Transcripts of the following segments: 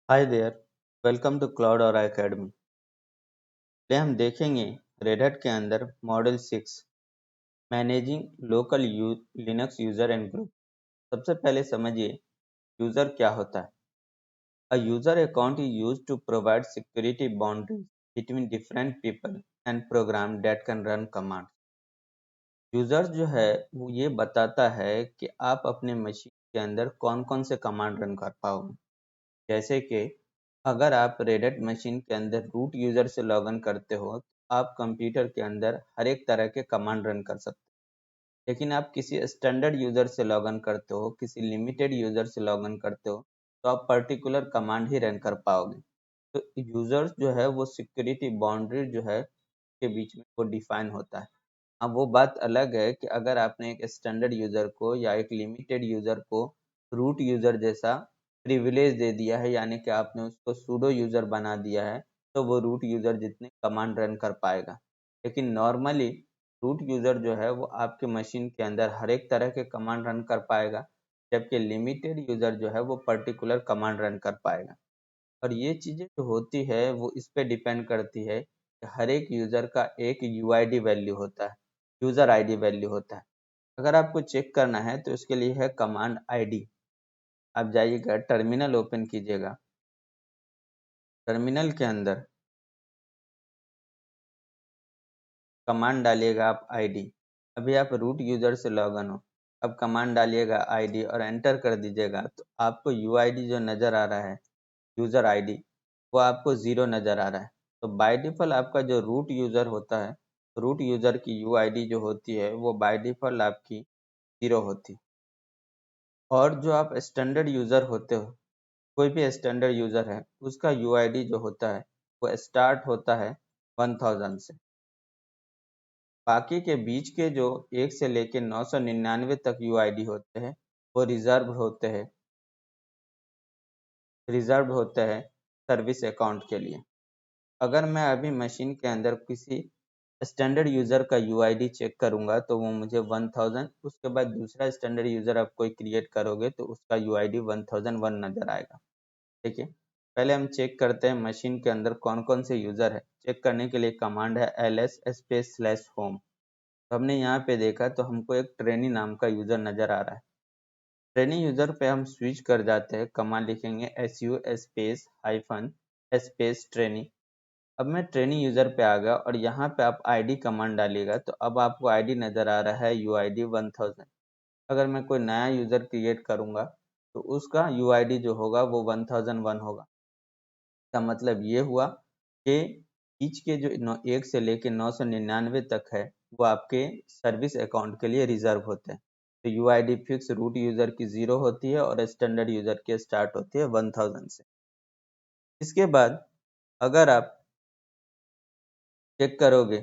Hi there. Welcome to Cloud और Academy. Today हम देखेंगे रेड हैट के अंदर model 6 managing local Linux user and group. सबसे पहले समझिए यूजर क्या होता है। A user account is used to provide security boundaries between different people and program that can run command. User जो है वो ये बताता है कि आप अपने मशीन के अंदर कौन कौन से कमांड रन कर पाओगे। जैसे कि अगर आप रेडिट मशीन के अंदर रूट यूजर से लॉगिन करते हो तो आप कंप्यूटर के अंदर हर एक तरह के कमांड रन कर सकते हो। लेकिन आप किसी स्टैंडर्ड यूजर से लॉगिन करते हो, किसी लिमिटेड यूजर से लॉगिन करते हो तो आप पर्टिकुलर कमांड ही रन कर पाओगे। तो यूजर्स जो है वो सिक्योरिटी बाउंड्री जो है के बीच में वो डिफाइन होता है। अब वो बात अलग है कि अगर आपने एक स्टैंडर्ड यूजर को या एक लिमिटेड यूजर को रूट यूजर जैसा प्रिविलेज दे दिया है, यानी कि आपने उसको सूडो यूजर बना दिया है, तो वो रूट यूजर जितने कमांड रन कर पाएगा। लेकिन नॉर्मली रूट यूजर जो है वो आपके मशीन के अंदर हर एक तरह के कमांड रन कर पाएगा, जबकि लिमिटेड यूजर जो है वो पर्टिकुलर कमांड रन कर पाएगा। और ये चीजें जो होती है वो इस पे डिपेंड करती है कि हर एक यूजर का एक यूआईडी वैल्यू होता है, यूजर आईडी वैल्यू होता है। अगर आपको चेक करना है तो इसके लिए है कमांड आईडी। आप जाइएगा, टर्मिनल ओपन कीजिएगा। टर्मिनल के अंदर कमांड डालिएगा आप आईडी। अभी आप रूट यूजर से लॉगिन हो, अब कमांड डालिएगा आईडी और एंटर कर दीजिएगा तो आपको यूआईडी जो नज़र आ रहा है, यूजर आईडी, वो आपको ज़ीरो नज़र आ रहा है। तो बाय डिफ़ॉल्ट आपका जो रूट यूज़र होता है, रूट यूज़र की यूआईडी जो होती है वो बाय डिफ़ॉल्ट आपकी ज़ीरो होती है। और जो आप स्टैंडर्ड यूज़र होते हो, कोई भी स्टैंडर्ड यूज़र है, उसका यूआईडी जो होता है वो स्टार्ट होता है 1000 से। बाकी के बीच के जो 1 से लेके 999 तक यूआईडी होते हैं वो रिजर्व होते हैं सर्विस अकाउंट के लिए। अगर मैं अभी मशीन के अंदर किसी स्टैंडर्ड यूजर का यूआईडी चेक करूंगा तो वो मुझे 1000, उसके बाद दूसरा स्टैंडर्ड यूजर आप कोई क्रिएट करोगे तो उसका यूआईडी 1001 नजर आएगा। ठीक है, पहले हम चेक करते हैं मशीन के अंदर कौन कौन से यूजर है। चेक करने के लिए कमांड है ls स्पेस स्लैश होम। तो हमने यहाँ पे देखा तो हमको एक ट्रेनी नाम का यूजर नजर आ रहा है। ट्रेनी यूजर पे हम स्विच कर जाते हैं, कमांड लिखेंगे su space hyphen space trainee. अब मैं ट्रेनिंग यूजर पे आ गया और यहाँ पे आप आईडी कमांड डालिएगा तो अब आपको आईडी नजर आ रहा है यूआईडी 1000। अगर मैं कोई नया यूजर क्रिएट करूंगा तो उसका यूआईडी जो होगा वो 1001 होगा। इसका मतलब ये हुआ कि बीच के जो 1 से लेके 999 तक है वो आपके सर्विस अकाउंट के लिए रिजर्व होते हैं। तो यूआईडी फिक्स रूट यूजर की 0 होती है और स्टैंडर्ड यूजर की स्टार्ट होती है 1000 से। इसके बाद अगर आप चेक करोगे,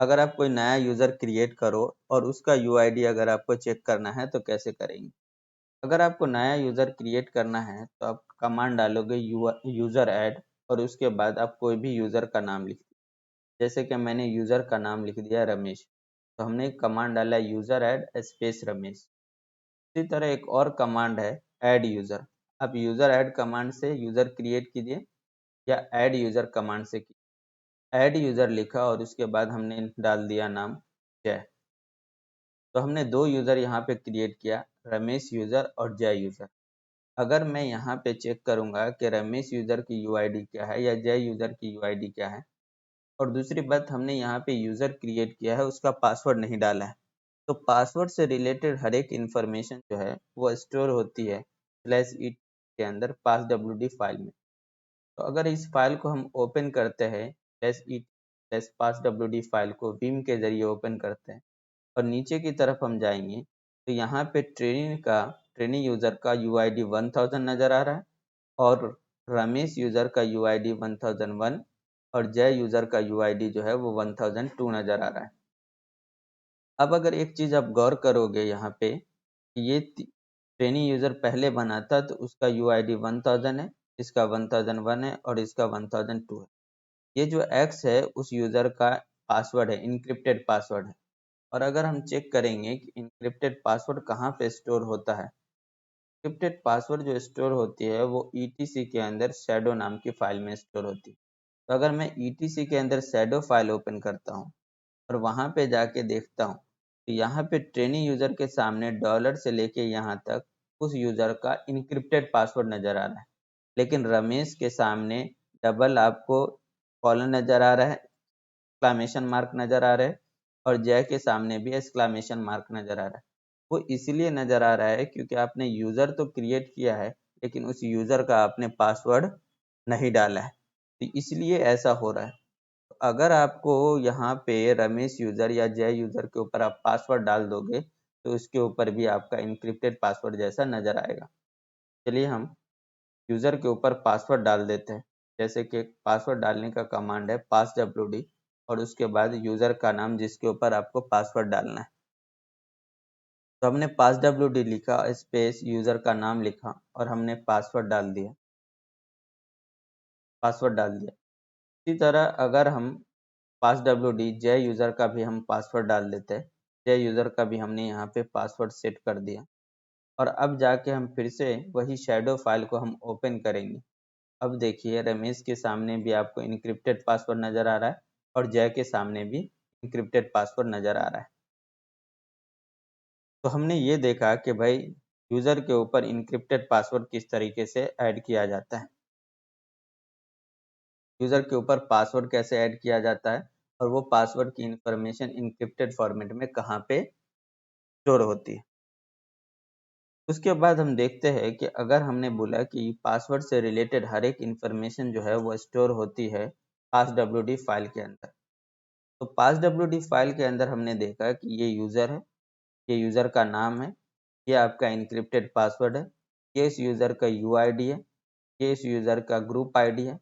अगर आप कोई नया यूजर क्रिएट करो और उसका यूआईडी अगर आपको चेक करना है तो कैसे करेंगे। अगर आपको नया यूजर क्रिएट करना है तो आप कमांड डालोगे यूजर ऐड और उसके बाद आप कोई भी यूजर का नाम लिख दीजिए। जैसे कि मैंने यूजर का नाम लिख दिया रमेश, तो हमने कमांड डाला यूजर ऐड स्पेस रमेश। इसी तरह एक और कमांड है ऐड यूजर। आप यूजर ऐड कमांड से यूजर क्रिएट कीजिए या ऐड यूजर कमांड से ऐड यूजर लिखा और उसके बाद हमने डाल दिया नाम जय। तो हमने दो यूजर यहाँ पे क्रिएट किया, रमेश यूजर और जय यूजर। अगर मैं यहाँ पे चेक करूंगा कि रमेश यूजर की यूआईडी क्या है या जय यूजर की यूआईडी क्या है, और दूसरी बात हमने यहाँ पे यूजर क्रिएट किया है उसका पासवर्ड नहीं डाला है, तो पासवर्ड से रिलेटेड हर एक इंफॉर्मेशन जो है वो स्टोर होती है /it के अंदर passwd फाइल में। तो अगर इस फाइल को हम ओपन करते हैं, /it passwd फाइल को विम के जरिए ओपन करते हैं और नीचे की तरफ हम जाएंगे तो यहाँ पे ट्रेनिंग यूजर का यूआईडी 1000 नजर आ रहा है और रमेश यूजर का यूआईडी 1001 और जय यूजर का यूआईडी जो है वो 1002 नजर आ रहा है। अब अगर एक चीज आप गौर करोगे यहाँ पे, ये ट्रेनिंग यूजर पहले बना था तो उसका यूआईडी 1000 है, इसका 1001 है और इसका 1002 है। ये जो एक्स है उस यूजर का पासवर्ड है, इनक्रिप्टेड पासवर्ड है। और अगर हम चेक करेंगे कि इनक्रिप्टेड पासवर्ड कहाँ पे स्टोर होता है, एन्क्रिप्टेड पासवर्ड जो स्टोर होती है वो ETC के अंदर शैडो नाम की फाइल में स्टोर होती है। तो अगर मैं ETC के अंदर शैडो फाइल ओपन करता हूँ और वहाँ पे जाके देखता हूँ तो यहाँ पे ट्रेनी यूजर के सामने डॉलर से लेके यहाँ तक उस यूजर का इनक्रिप्टेड पासवर्ड नजर आ रहा है, लेकिन रमेश के सामने डबल आपको कॉलन नजर आ रहा है, एक्सक्लामेशन मार्क नजर आ रहा है, और जय के सामने भी एक्सक्लामेशन मार्क नजर आ रहा है। वो इसलिए नजर आ रहा है क्योंकि आपने यूजर तो क्रिएट किया है लेकिन उस यूजर का आपने पासवर्ड नहीं डाला है, तो इसलिए ऐसा हो रहा है। अगर आपको यहाँ पे रमेश यूजर या जय यूजर के ऊपर आप पासवर्ड डाल दोगे तो उसके ऊपर भी आपका इनक्रिप्टेड पासवर्ड जैसा नजर आएगा। चलिए हम यूजर के ऊपर पासवर्ड डाल देते हैं। जैसे कि पासवर्ड डालने का कमांड है passwd और उसके बाद यूजर का नाम जिसके ऊपर आपको पासवर्ड डालना है। तो हमने passwd लिखा, स्पेस यूजर का नाम लिखा और हमने पासवर्ड डाल दिया। इसी तरह अगर हम passwd जय यूजर का भी हम पासवर्ड डाल देते हैं, जय यूजर का भी हमने यहाँ पे पासवर्ड सेट कर दिया। और अब जाके हम फिर से वही शैडो फाइल को हम ओपन करेंगे। अब देखिए रमेश के सामने भी आपको इनक्रिप्टेड पासवर्ड नजर आ रहा है और जय के सामने भी इनक्रिप्टेड पासवर्ड नजर आ रहा है। तो हमने ये देखा कि भाई यूजर के ऊपर इनक्रिप्टेड पासवर्ड किस तरीके से ऐड किया जाता है, यूजर के ऊपर पासवर्ड कैसे ऐड किया जाता है और वो पासवर्ड की इंफॉर्मेशन इनक्रिप्टेड फॉर्मेट में कहाँ पे स्टोर होती है। उसके बाद हम देखते हैं कि अगर हमने बोला कि पासवर्ड से रिलेटेड हर एक इंफॉर्मेशन जो है वो स्टोर होती है passwd फाइल के अंदर। तो passwd फाइल के अंदर हमने देखा कि ये यूज़र है, ये यूज़र का नाम है, ये आपका इनक्रिप्टेड पासवर्ड है, ये इस यूज़र का यूआईडी है, ये इस यूज़र का ग्रुप आईडी है,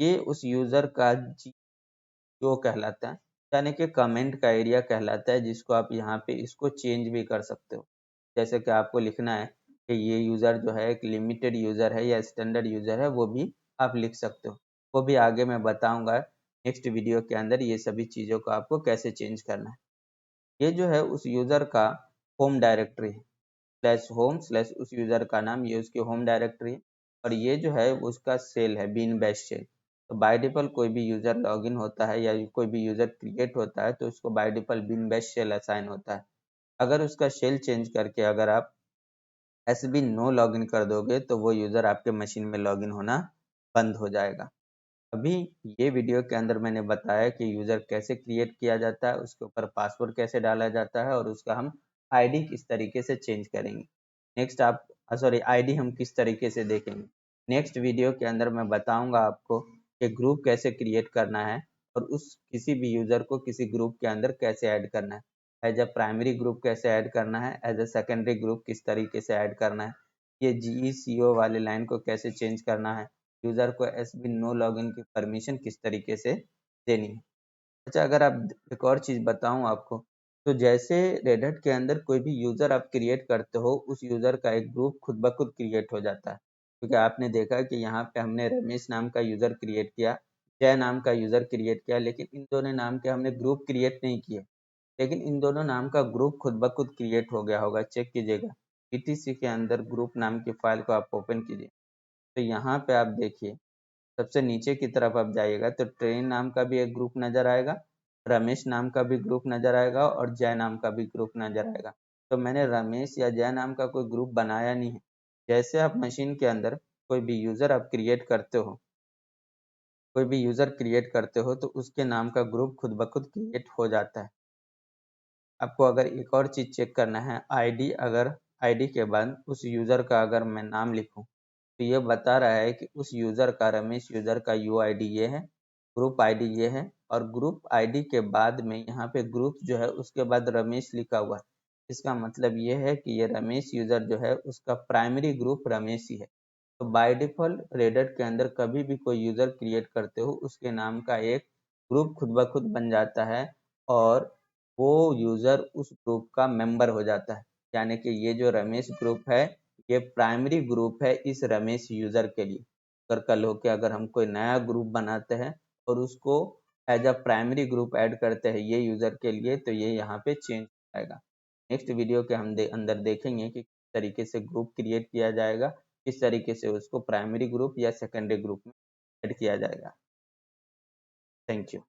ये उस यूज़र का जो कहलाता है, यानी कि कमेंट का एरिया कहलाता है, जिसको आप यहाँ पे इसको चेंज भी कर सकते हो। जैसे कि आपको लिखना है कि ये यूज़र जो है एक लिमिटेड यूज़र है या स्टैंडर्ड यूज़र है, वो भी आप लिख सकते हो। वो भी आगे मैं बताऊंगा नेक्स्ट वीडियो के अंदर ये सभी चीज़ों को आपको कैसे चेंज करना है। ये जो है उस यूज़र का होम डायरेक्टरी है, स्लैश होम स्लैश उस यूज़र का नाम, ये उसकी होम डायरेक्टरी है। और ये जो है उसका सेल है, बीन बैश सेल। तो बाय डिफ़ॉल्ट कोई भी यूज़र लॉगिन होता है या कोई भी यूज़र क्रिएट होता है तो उसको by default bin bash shell assign होता है। अगर उसका शेल चेंज करके अगर आप एसबी नो लॉगिन कर दोगे तो वो यूज़र आपके मशीन में लॉगिन होना बंद हो जाएगा। अभी ये वीडियो के अंदर मैंने बताया कि यूज़र कैसे क्रिएट किया जाता है, उसके ऊपर पासवर्ड कैसे डाला जाता है और उसका हम आईडी किस तरीके से चेंज करेंगे। नेक्स्ट आप सॉरी आईडी हम किस तरीके से देखेंगे। नेक्स्ट वीडियो के अंदर मैं बताऊंगा आपको कि ग्रुप कैसे क्रिएट करना है और उस किसी भी यूज़र को किसी ग्रुप के अंदर कैसे ऐड करना है। एज अ प्राइमरी ग्रुप कैसे ऐड करना है, एज अ सेकेंडरी ग्रुप किस तरीके से ऐड करना है, ये GECO वाले लाइन को कैसे चेंज करना है, यूज़र को एसबी नो लॉगिन की परमिशन किस तरीके से देनी है। अच्छा अगर आप एक और चीज़ बताऊं आपको, तो जैसे रेडिट के अंदर कोई भी यूज़र आप क्रिएट करते हो उस यूज़र का एक ग्रुप खुद ब खुद क्रिएट हो जाता है। क्योंकि आपने देखा कि यहाँ पे हमने रमेश नाम का यूज़र क्रिएट किया, जय नाम का यूज़र क्रिएट किया, लेकिन इन दोनों नाम के हमने ग्रुप क्रिएट नहीं किए। लेकिन इन दोनों नाम का ग्रुप खुद ब खुद क्रिएट हो गया होगा, चेक कीजिएगा। ETC के अंदर ग्रुप नाम की फाइल को आप ओपन कीजिए तो यहाँ पे आप देखिए सबसे नीचे की तरफ आप जाइएगा तो ट्रेन नाम का भी एक ग्रुप नजर आएगा, रमेश नाम का भी ग्रुप नजर आएगा और जय नाम का भी ग्रुप नजर आएगा। तो मैंने रमेश या जय नाम का कोई ग्रुप बनाया नहीं है। जैसे आप मशीन के अंदर कोई भी यूजर आप क्रिएट करते हो, कोई भी यूजर क्रिएट करते हो तो उसके नाम का ग्रुप खुद ब खुद क्रिएट हो जाता है। आपको अगर एक और चीज चेक करना है आईडी, अगर आईडी के बाद उस यूजर का अगर मैं नाम लिखूं तो ये बता रहा है कि उस यूजर का, रमेश यूजर का यूआईडी ये है, ग्रुप आईडी ये है और ग्रुप आईडी के बाद में यहाँ पे ग्रुप जो है उसके बाद रमेश लिखा हुआ है। इसका मतलब ये है कि ये रमेश यूजर जो है उसका प्राइमरी ग्रुप रमेश ही है। तो बाय डिफॉल्ट रेडिट के अंदर कभी भी कोई यूजर क्रिएट करते हो उसके नाम का एक ग्रुप खुद ब खुद बन जाता है और वो यूजर उस ग्रुप का मेंबर हो जाता है। यानी कि ये जो रमेश ग्रुप है ये प्राइमरी ग्रुप है इस रमेश यूजर के लिए। अगर कल हो के अगर हम कोई नया ग्रुप बनाते हैं और उसको as a primary group add करते हैं ये यूजर के लिए तो ये यहाँ पे चेंज हो जाएगा। नेक्स्ट वीडियो के हम अंदर देखेंगे कि तरीके से ग्रुप क्रिएट किया जाएगा, किस तरीके से उसको प्राइमरी ग्रुप या सेकेंडरी ग्रुप में ऐड किया जाएगा। Thank you.